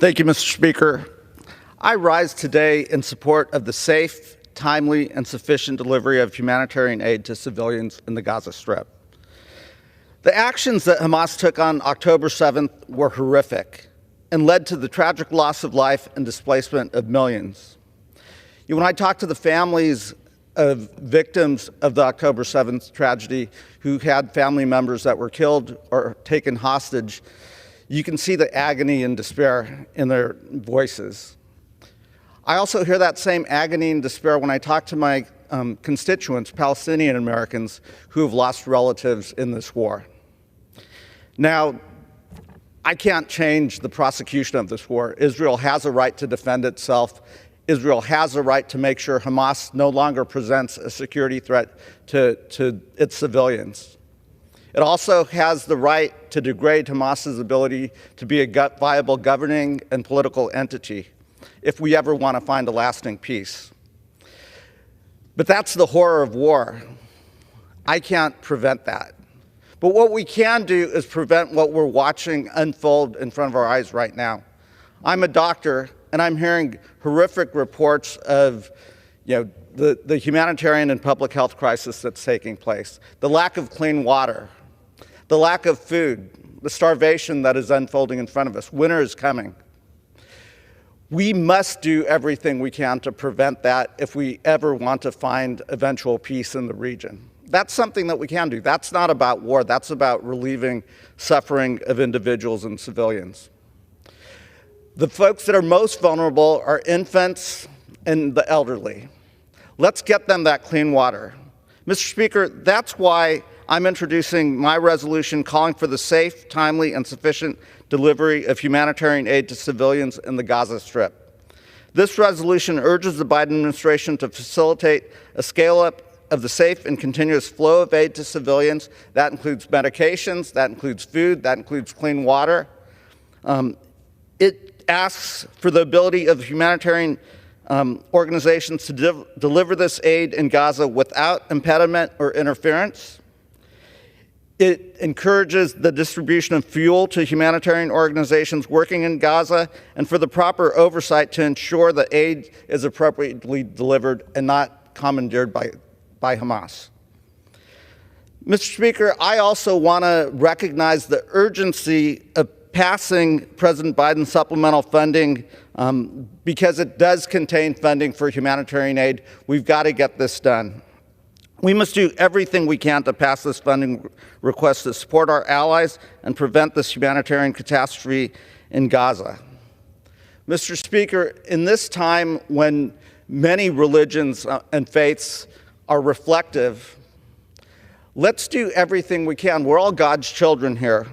Thank you, Mr. Speaker. I rise today in support of the safe, timely, and sufficient delivery of humanitarian aid to civilians in the Gaza Strip. The actions that Hamas took on October 7th were horrific and led to the tragic loss of life and displacement of millions. When I talk to the families of victims of the October 7th tragedy who had family members that were killed or taken hostage, you can see the agony and despair in their voices. I also hear that same agony and despair when I talk to my constituents, Palestinian Americans, who have lost relatives in this war. Now, I can't change the prosecution of this war. Israel has a right to defend itself. Israel has a right to make sure Hamas no longer presents a security threat to its civilians. It also has the right to degrade Hamas's ability to be a viable governing and political entity if we ever want to find a lasting peace. But that's the horror of war. I can't prevent that. But what we can do is prevent what we're watching unfold in front of our eyes right now. I'm a doctor, and I'm hearing horrific reports of the humanitarian and public health crisis that's taking place, the lack of clean water, the lack of food, the starvation that is unfolding in front of us. Winter is coming. We must do everything we can to prevent that if we ever want to find eventual peace in the region. That's something that we can do. That's not about war. That's about relieving suffering of individuals and civilians. The folks that are most vulnerable are infants and the elderly. Let's get them that clean water. Mr. Speaker, that's why I'm introducing my resolution calling for the safe, timely, and sufficient delivery of humanitarian aid to civilians in the Gaza Strip. This resolution urges the Biden administration to facilitate a scale-up of the safe and continuous flow of aid to civilians. That includes medications, that includes food, that includes clean water. It asks for the ability of humanitarian organizations to deliver this aid in Gaza without impediment or interference. It encourages the distribution of fuel to humanitarian organizations working in Gaza and for the proper oversight to ensure the aid is appropriately delivered and not commandeered by Hamas. Mr. Speaker, I also want to recognize the urgency of passing President Biden's supplemental funding because it does contain funding for humanitarian aid. We've got to get this done. We must do everything we can to pass this funding request to support our allies and prevent this humanitarian catastrophe in Gaza. Mr. Speaker, in this time when many religions and faiths are reflective, let's do everything we can. We're all God's children here.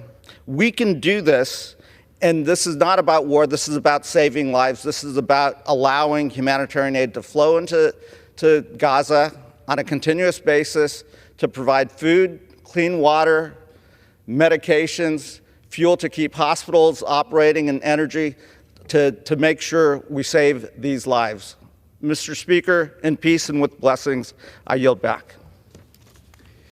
We can do this, and this is not about war. This is about saving lives. This is about allowing humanitarian aid to flow into Gaza on a continuous basis to provide food, clean water, medications, fuel to keep hospitals operating, and energy to make sure we save these lives. Mr. Speaker, in peace and with blessings, I yield back.